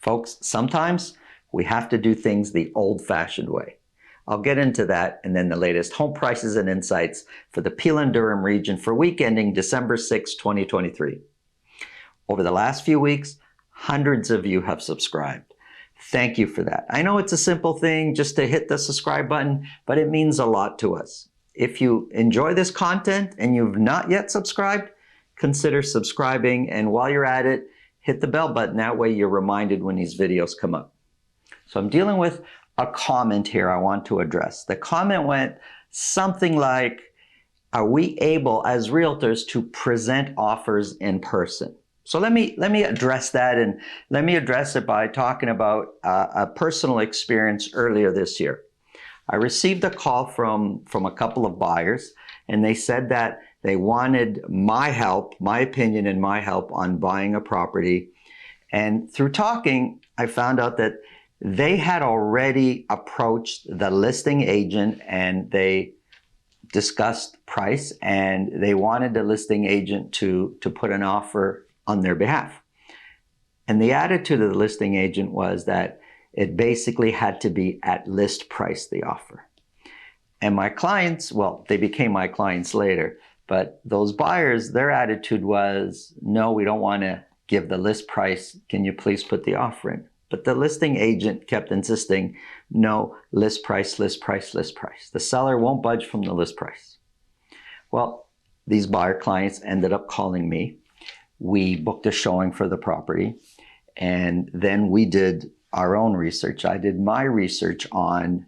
Folks, sometimes we have to do things the old-fashioned way. I'll get into that and then the latest home prices and insights for the Peel and Durham region for week ending December 6, 2023. Over the last few weeks, hundreds of you have subscribed. Thank you for that. I know it's a simple thing just to hit the subscribe button, but it means a lot to us. If you enjoy this content and you've not yet subscribed, consider subscribing, and while you're at it, hit the bell button. That way you're reminded when these videos come up. So I'm dealing with a comment here I want to address. The comment went something like, are we able as realtors to present offers in person? So let me address that, and let me address it by talking about a personal experience earlier this year. I received a call from a couple of buyers, and they said that they wanted my help, my opinion and my help on buying a property. And through talking, I found out that they had already approached the listing agent and they discussed price, and they wanted the listing agent to put an offer on their behalf. And the attitude of the listing agent was that it basically had to be at list price, the offer. And my clients, well, they became my clients later, but those buyers, their attitude was, no, we don't want to give the list price. Can you please put the offer in? But the listing agent kept insisting, no, list price, list price, list price. The seller won't budge from the list price. Well, these buyer clients ended up calling me. We booked a showing for the property, and then we did our own research. I did my research on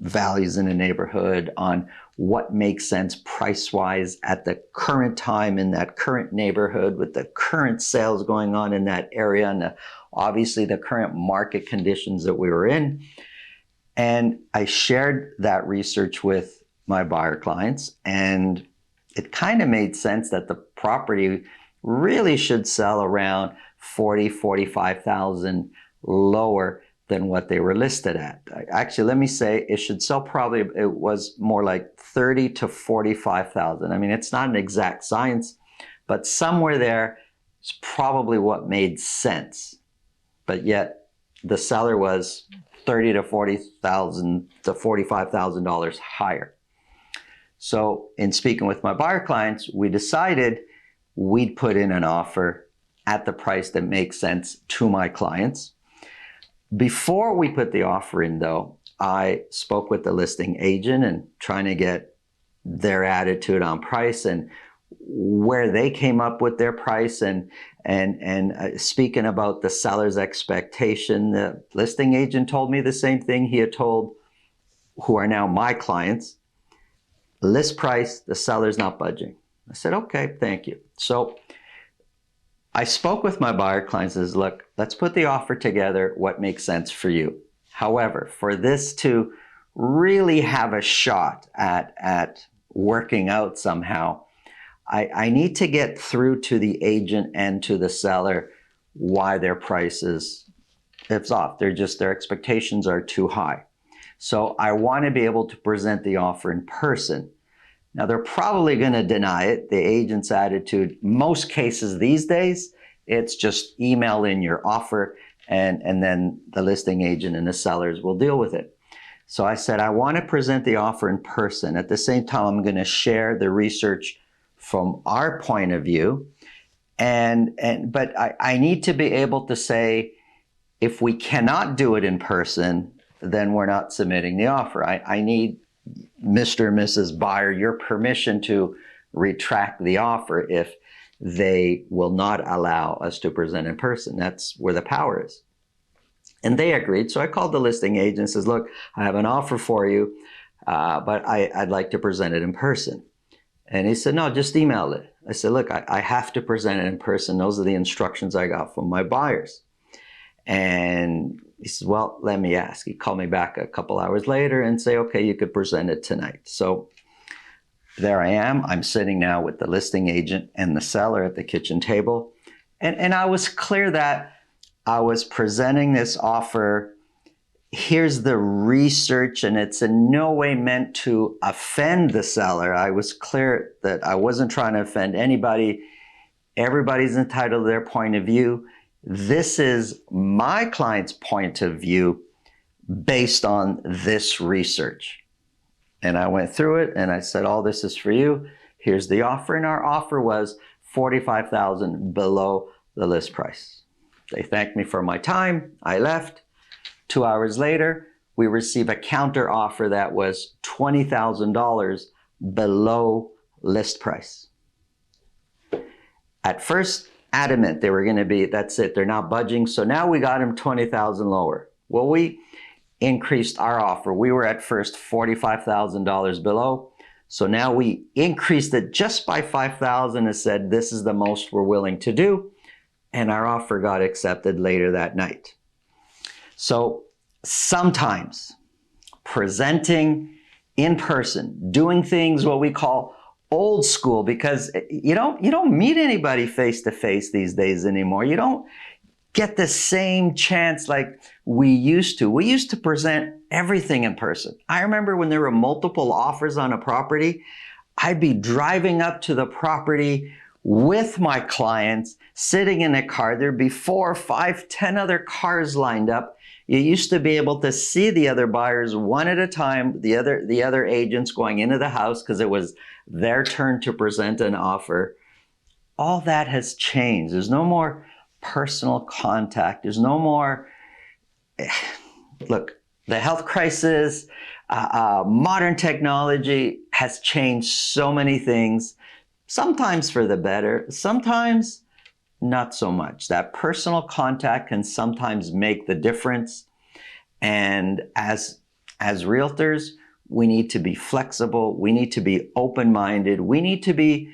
values in the neighborhood, on what makes sense price-wise at the current time in that current neighborhood with the current sales going on in that area and obviously the current market conditions that we were in. And I shared that research with my buyer clients, and it kind of made sense that the property really should sell around $40,000-$45,000 lower than what they were listed at. Actually, let me say it should sell probably, it was more like $30,000 to $45,000. I mean, it's not an exact science, but somewhere there is probably what made sense. But yet the seller was $30,000 to $40,000 to $45,000 higher. So in speaking with my buyer clients, we decided we'd put in an offer at the price that makes sense to my clients. Before we put the offer in though, I spoke with the listing agent and trying to get their attitude on price and where they came up with their price, and speaking about the seller's expectation. The listing agent told me the same thing he had told who are now my clients. List price, the seller's not budging. I said, okay, thank you. So I spoke with my buyer clients and said, look, let's put the offer together, what makes sense for you. However, for this to really have a shot at working out somehow, I need to get through to the agent and to the seller why their price is off. Their expectations are too high. So I want to be able to present the offer in person. Now, they're probably going to deny it. The agent's attitude, most cases these days, it's just email in your offer and then the listing agent and the sellers will deal with it. So I said, I want to present the offer in person. At the same time, I'm going to share the research from our point of view. But I need to be able to say, if we cannot do it in person, then we're not submitting the offer. I need Mr. and Mrs. Buyer, your permission to retract the offer if they will not allow us to present in person. That's where the power is. And they agreed. So I called the listing agent and says, look, I have an offer for you, but I'd like to present it in person. And he said, no, just email it. I said, look, I have to present it in person. Those are the instructions I got from my buyers. And he said, well, let me ask. He called me back a couple hours later and say, okay, you could present it tonight. So there I am. I'm sitting now with the listing agent and the seller at the kitchen table. And I was clear that I was presenting this offer. Here's the research, and it's in no way meant to offend the seller. I was clear that I wasn't trying to offend anybody. Everybody's entitled to their point of view. this is my client's point of view based on this research. And I went through it and I said, all this is for you. Here's the offer. And our offer was $45,000 below the list price. They thanked me for my time. I left. 2 hours later, we received a counter offer that was $20,000 below list price. At first, adamant they were going to be, that's it, they're not budging. So now we got them $20,000 lower. Well, we increased our offer. We were at first $45,000 below. So now we increased it just by $5,000 and said, this is the most we're willing to do. And our offer got accepted later that night. So sometimes presenting in person, doing things what we call old school, because you don't meet anybody face to face these days anymore. You don't get the same chance like we used to. We used to present everything in person. I remember when there were multiple offers on a property, I'd be driving up to the property with my clients, sitting in a car. There'd be 4, 5, 10 other cars lined up. You used to be able to see the other buyers one at a time, the other agents going into the house because it was their turn to present an offer. All that has changed. There's no more personal contact. There's no more, look, the health crisis, modern technology has changed so many things, sometimes for the better, sometimes not so much. That personal contact can sometimes make the difference. And as realtors, we need to be flexible. We need to be open-minded. We need to be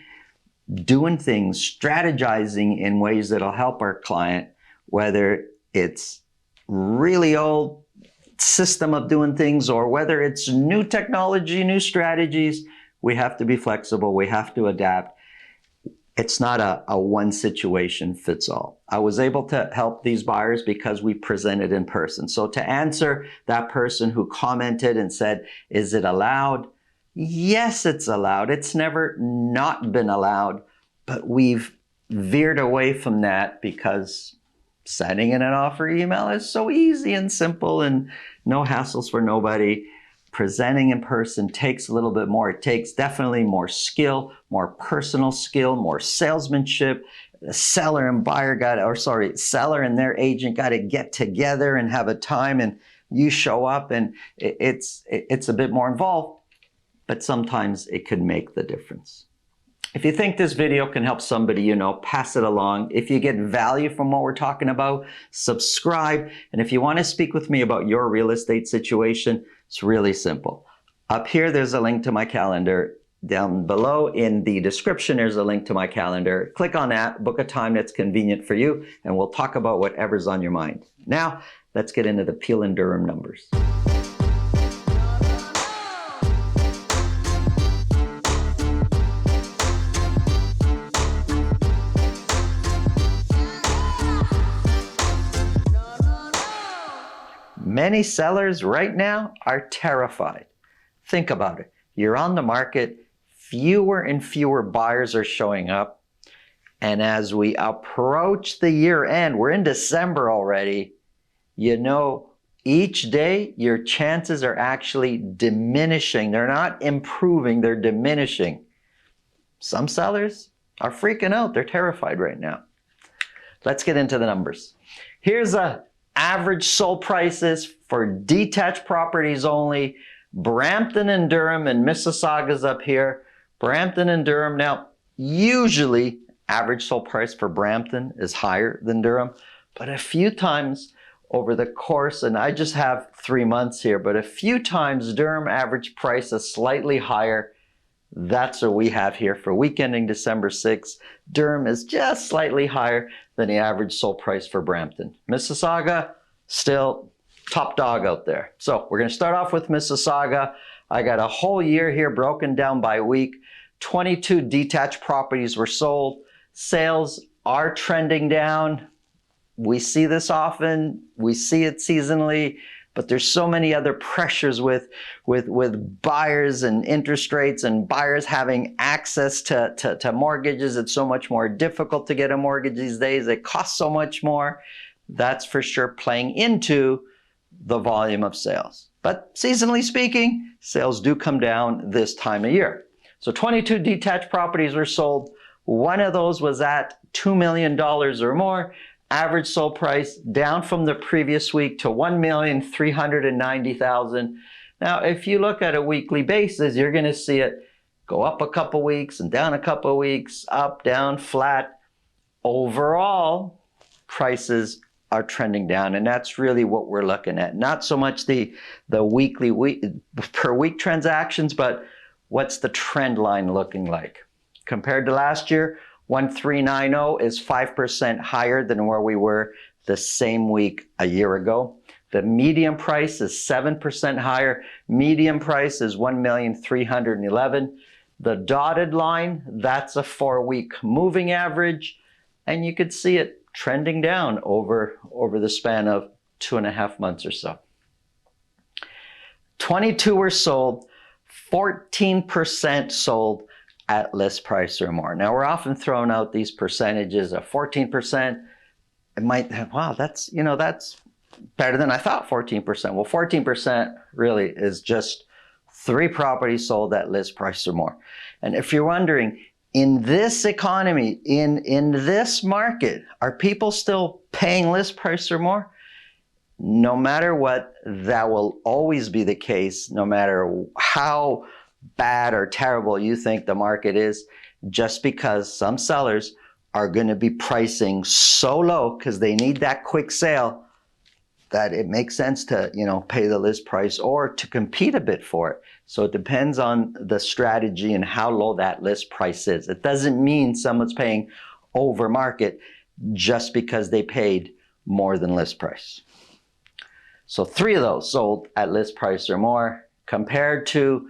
doing things, strategizing in ways that'll help our client, whether it's really old system of doing things or whether it's new technology, new strategies. We have to be flexible. We have to adapt. It's not a one situation fits all. I was able to help these buyers because we presented in person. So to answer that person who commented and said, is it allowed? Yes, it's allowed. It's never not been allowed, but we've veered away from that because sending in an offer email is so easy and simple and no hassles for nobody. Presenting in person takes a little bit more. It takes definitely more skill, more personal skill, more salesmanship. The seller and buyer seller and their agent got to get together and have a time, and you show up, and it's a bit more involved, but sometimes it could make the difference. If you think this video can help somebody you know, pass it along. If you get value from what we're talking about, subscribe. And if you want to speak with me about your real estate situation, it's really simple. Up here, there's a link to my calendar. Down below in the description, there's a link to my calendar. Click on that, book a time that's convenient for you, and we'll talk about whatever's on your mind. Now, let's get into the Peel and Durham numbers. Many sellers right now are terrified. Think about it. You're on the market, fewer and fewer buyers are showing up. And as we approach the year end, we're in December already, you know, each day your chances are actually diminishing. They're not improving, they're diminishing. Some sellers are freaking out. They're terrified right now. Let's get into the numbers. Here's average sold prices for detached properties only. Brampton and Durham, and Mississauga's up here. Brampton and Durham. Now, usually average sold price for Brampton is higher than Durham, but a few times over the course, and I just have 3 months here, but a few times Durham average price is slightly higher. That's what we have here for week ending December 6th. Durham is just slightly higher than the average sold price for Brampton. Mississauga, still top dog out there. So we're going to start off with Mississauga. I got a whole year here broken down by week. 22 detached properties were sold. Sales are trending down. We see this often. We see it seasonally. but there's so many other pressures with buyers and interest rates and buyers having access to mortgages. It's so much more difficult to get a mortgage these days. It costs so much more. That's for sure playing into the volume of sales. But seasonally speaking, sales do come down this time of year. So 22 detached properties were sold. One of those was at $2 million or more. Average sold price down from the previous week to $1,390,000. Now, if you look at a weekly basis, you're going to see it go up a couple weeks and down a couple weeks, up, down, flat. Overall, prices are trending down, and that's really what we're looking at. Not so much the weekly per week transactions, but what's the trend line looking like? Compared to last year, 1390 is 5% higher than where we were the same week a year ago. The median price is 7% higher. Median price is 1,311,000. The dotted line, that's a 4-week moving average, and you could see it trending down over the span of 2.5 months or so. 22 were sold, 14% sold at list price or more. Now, we're often throwing out these percentages of 14%. It might have, wow, that's better than I thought, 14%. Well, 14% really is just 3 properties sold at list price or more. And if you're wondering, in this economy, in this market, are people still paying list price or more? No matter what, that will always be the case, no matter how bad or terrible you think the market is, just because some sellers are going to be pricing so low because they need that quick sale that it makes sense to, pay the list price or to compete a bit for it. So it depends on the strategy and how low that list price is. It doesn't mean someone's paying over market just because they paid more than list price. So 3 of those sold at list price or more. Compared to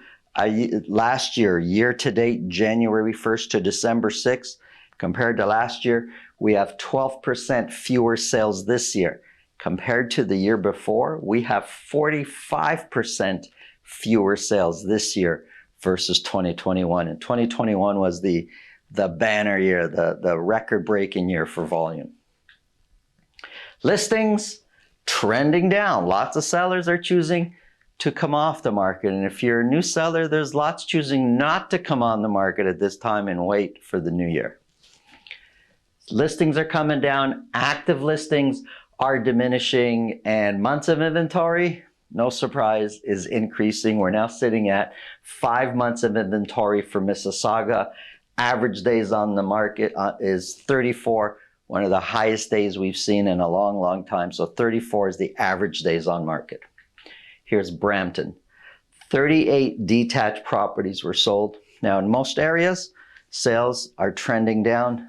last year to date, January 1st to December 6th, compared to last year, we have 12% fewer sales this year. Compared to the year before, we have 45% fewer sales this year versus 2021. And 2021 was the banner year, the record-breaking year for volume. Listings trending down. Lots of sellers are choosing to come off the market. And if you're a new seller, there's lots choosing not to come on the market at this time and wait for the new year. Listings are coming down. Active listings are diminishing, and months of inventory, no surprise, is increasing. We're now sitting at 5 months of inventory for Mississauga. Average days on the market is 34, one of the highest days we've seen in a long, long time. So 34 is the average days on market. Here's Brampton. 38 detached properties were sold. Now, in most areas, sales are trending down.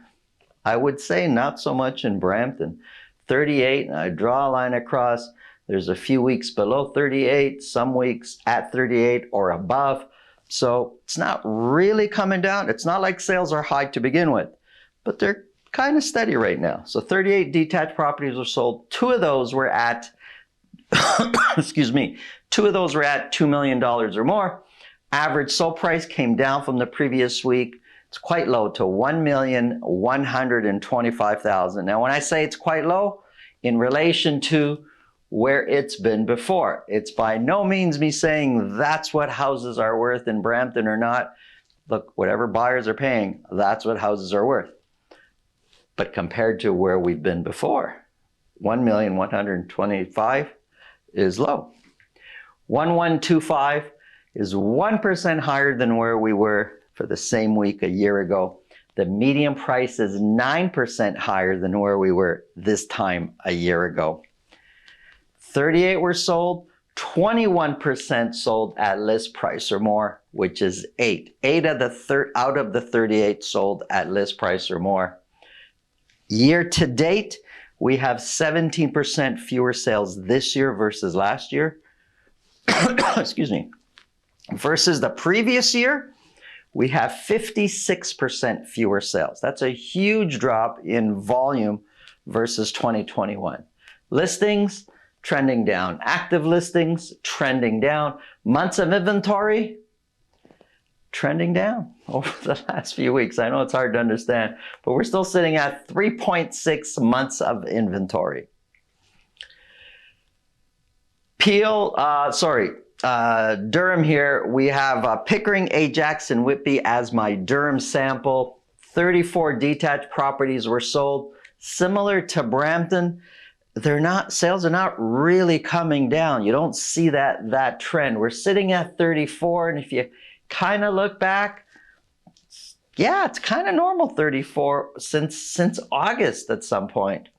I would say not so much in Brampton. 38, and I draw a line across. There's a few weeks below 38, some weeks at 38 or above. So it's not really coming down. It's not like sales are high to begin with, but they're kind of steady right now. So 38 detached properties were sold. 2 of those were at, excuse me, 2 of those were at $2 million or more. Average sold price came down from the previous week. It's quite low to $1,125,000. Now, when I say it's quite low, in relation to where it's been before, it's by no means me saying that's what houses are worth in Brampton or not. Look, whatever buyers are paying, that's what houses are worth. But compared to where we've been before, $1,125,000 is low. 1,125 is 1% higher than where we were for the same week a year ago. The median price is 9% higher than where we were this time a year ago. 38 were sold, 21% sold at list price or more, which is 8. 8 out of the 38 sold at list price or more. Year to date, we have 17% fewer sales this year versus last year. Excuse me. Versus the previous year, we have 56% fewer sales. That's a huge drop in volume versus 2021. Listings trending down. Active listings, trending down. Months of inventory, trending down over the last few weeks. I know it's hard to understand, but we're still sitting at 3.6 months of inventory. Durham here. We have Pickering, Ajax, and Whitby as my Durham sample. 34 detached properties were sold. Similar to Brampton, sales are not really coming down. You don't see that trend. We're sitting at 34, and if you kind of look back, yeah, it's kind of normal 34 since August at some point.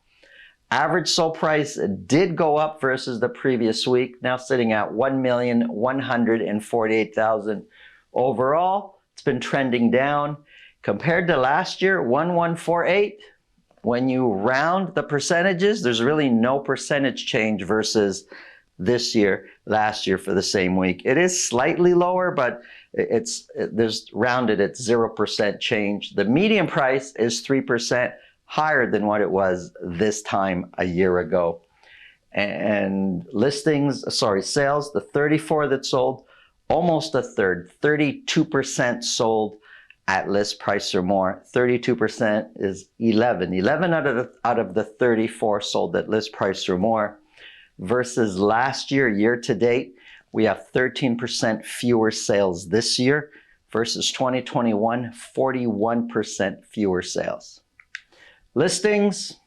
Average sold price did go up versus the previous week, now sitting at $1,148,000. Overall, it's been trending down. Compared to last year, 1148, when you round the percentages, there's really no percentage change versus this year, last year for the same week. It is slightly lower, but there's rounded at 0% change. The median price is 3% higher than what it was this time a year ago. And sales, the 34 that sold, almost a third, 32% sold at list price or more. 32% is 11. 11 out of the 34 sold at list price or more. Versus last year, year to date, we have 13% fewer sales this year versus 2021, 41% fewer sales. Listings,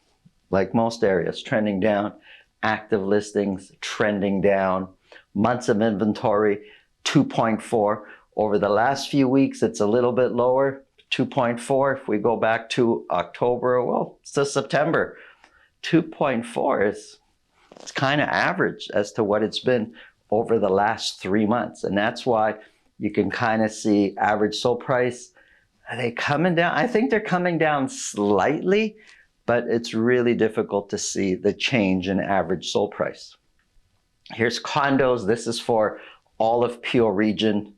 like most areas, trending down. Active listings, trending down. Months of inventory, 2.4. Over the last few weeks, it's a little bit lower, 2.4. If we go back to October, well, it's to September. 2.4 it's kind of average as to what it's been over the last 3 months. And that's why you can kind of see average sold price. Are they coming down? I think they're coming down slightly, but it's really difficult to see the change in average sold price. Here's condos. This is for all of Peel region.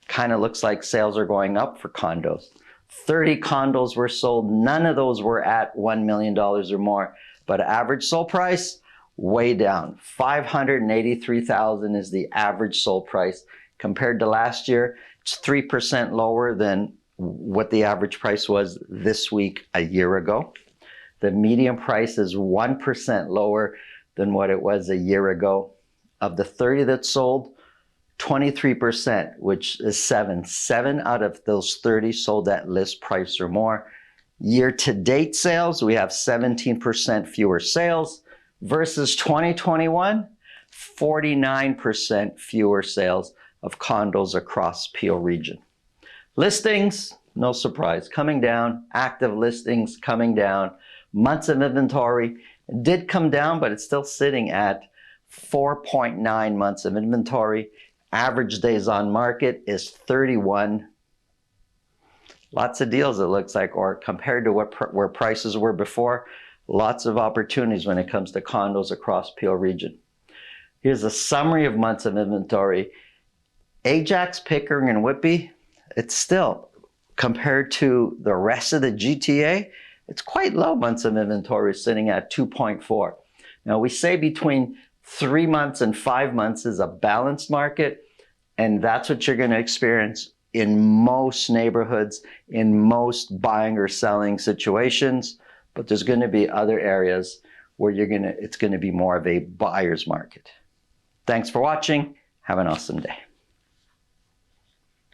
Kind of looks like sales are going up for condos. 30 condos were sold. None of those were at $1 million or more, but average sold price, way down. $583,000 is the average sold price. Compared to last year, it's 3% lower than what the average price was this week a year ago. The median price is 1% lower than what it was a year ago. Of the 30 that sold, 23%, which is 7 out of those 30 sold at list price or more. Year-to-date sales, we have 17% fewer sales versus 2021, 49% fewer sales of condos across Peel region. Listings, no surprise, coming down. Active listings coming down. Months of inventory did come down, but it's still sitting at 4.9 months of inventory. Average days on market is 31. Lots of deals, it looks like, or compared to where prices were before, lots of opportunities when it comes to condos across Peel region. Here's a summary of months of inventory. Ajax, Pickering, and Whitby, it's still, compared to the rest of the GTA, it's quite low months of inventory, sitting at 2.4. Now, we say between 3 months and 5 months is a balanced market, and that's what you're going to experience in most neighborhoods, in most buying or selling situations. But there's going to be other areas where it's going to be more of a buyer's market. Thanks for watching. Have an awesome day.